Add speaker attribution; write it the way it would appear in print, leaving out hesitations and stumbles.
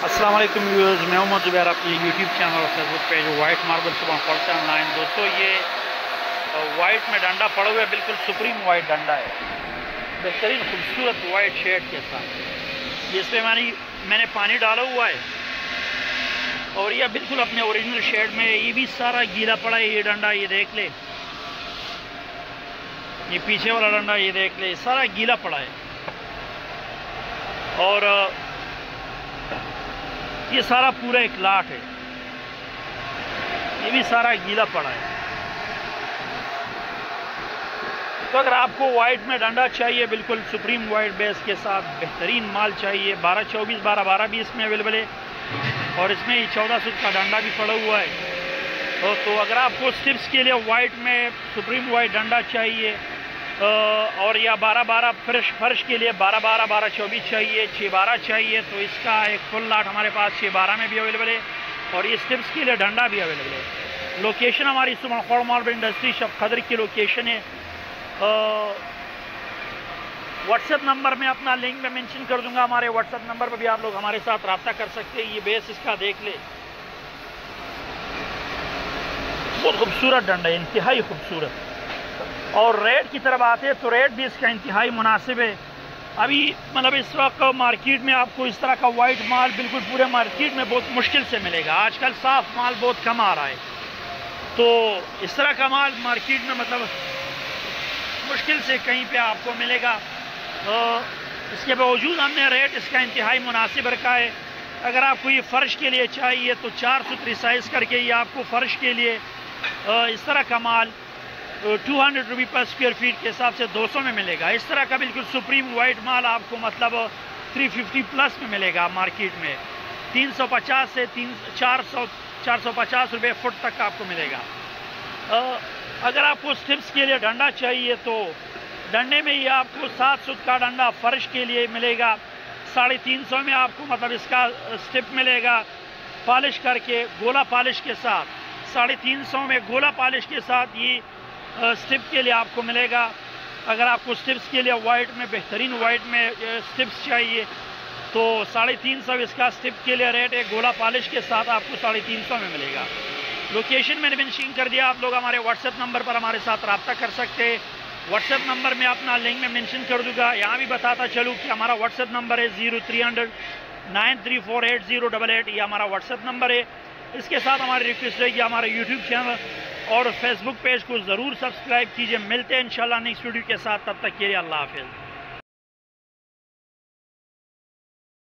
Speaker 1: अस्सलाम वालेकुम व्यूअर्स, मैं हूं जुबैर, अपने यूट्यूब चैनल और फेसबुक पेज वाइट मार्बल सुबह पढ़ते हैं ऑनलाइन। दोस्तों, ये वाइट में डंडा पड़ा हुआ है, बिल्कुल सुप्रीम वाइट डंडा है, बेहतरीन खूबसूरत वाइट शेड के साथ, जिसमें मैंने पानी डाला हुआ है और यह बिल्कुल अपने ओरिजिनल शेड में। ये भी सारा गीला पड़ा है, ये डंडा ये देख ले, ये पीछे वाला डंडा ये देख ले, सारा गीला पड़ा है। और ये सारा पूरा एक लाट है, ये भी सारा गीला पड़ा है। तो अगर आपको वाइट में डंडा चाहिए, बिल्कुल सुप्रीम वाइट बेस के साथ बेहतरीन माल चाहिए, 12-24, 12-12 भी इसमें अवेलेबल है और इसमें 14 सूत का डंडा भी पड़ा हुआ है। तो अगर आपको स्टिप्स के लिए वाइट में सुप्रीम वाइट डंडा चाहिए और या 12-12 फर्श के लिए 12-12, 12-24 चाहिए, 6-12 चाहिए, तो इसका एक फुल लाट हमारे पास 6-12 में भी अवेलेबल है और ये स्टिप्स के लिए डंडा भी अवेलेबल है। लोकेशन हमारी सुमन मार्बल इंडस्ट्री शब खदर की लोकेशन है। व्हाट्सएप नंबर में अपना लिंक में मेंशन कर दूंगा, हमारे व्हाट्सएप नंबर पर भी आप लोग हमारे साथ रब्ता कर सकते हैं। ये बेस इसका देख ले, बहुत खूबसूरत डंडा है, इंतहाई खूबसूरत। और रेट की तरफ आते हैं तो रेट भी इसका इंतहाई मुनासिब है। अभी मतलब इस वक्त मार्केट में आपको इस तरह का वाइट माल बिल्कुल पूरे मार्केट में बहुत मुश्किल से मिलेगा। आजकल साफ माल बहुत कम आ रहा है, तो इस तरह का माल मार्केट में मतलब मुश्किल से कहीं पे आपको मिलेगा। इसके बावजूद हमने रेट इसका इंतहाई मुनासिब रखा है। अगर आपको ये फ़र्श के लिए चाहिए तो 4 सूत रिसाइज करके ये आपको फ़र्श के लिए इस तरह का माल 200 रुपये पर स्क्वायर फीट के हिसाब से 200 में मिलेगा। इस तरह का बिल्कुल सुप्रीम वाइट माल आपको मतलब 350 प्लस में मिलेगा मार्केट में। 350 से 450 रुपये फुट तक आपको मिलेगा। अगर आपको स्टिप्स के लिए डंडा चाहिए तो डंडे में ये आपको 7 सूत का डंडा फर्श के लिए मिलेगा। 350 में आपको मतलब इसका स्टिप मिलेगा पॉलिश करके, गोला पॉलिश के साथ। 350 में गोला पॉलिश के साथ ये स्टिप के लिए आपको मिलेगा। अगर आपको स्टिप्स के लिए वाइट में बेहतरीन वाइट में स्टिप्स चाहिए तो 350 इसका स्टिप के लिए रेट है। गोला पॉलिश के साथ आपको 350 में मिलेगा। लोकेशन मैंने मेंशन कर दिया, आप लोग हमारे व्हाट्सएप नंबर पर हमारे साथ रब्ता कर सकते हैं। व्हाट्सएप नंबर में अपना लिंक में मेंशन कर दूंगा। यहाँ भी बताता चलूँ कि हमारा व्हाट्सएप नंबर है 0300 9348088, ये हमारा व्हाट्सएप नंबर है। इसके साथ हमारी रिक्वेस्ट है कि हमारे यूट्यूब चैनल और फेसबुक पेज को ज़रूर सब्सक्राइब कीजिए। मिलते हैं इंशाल्लाह नेक्स्ट वीडियो के साथ, तब तक के लिए अल्लाह हाफिज़।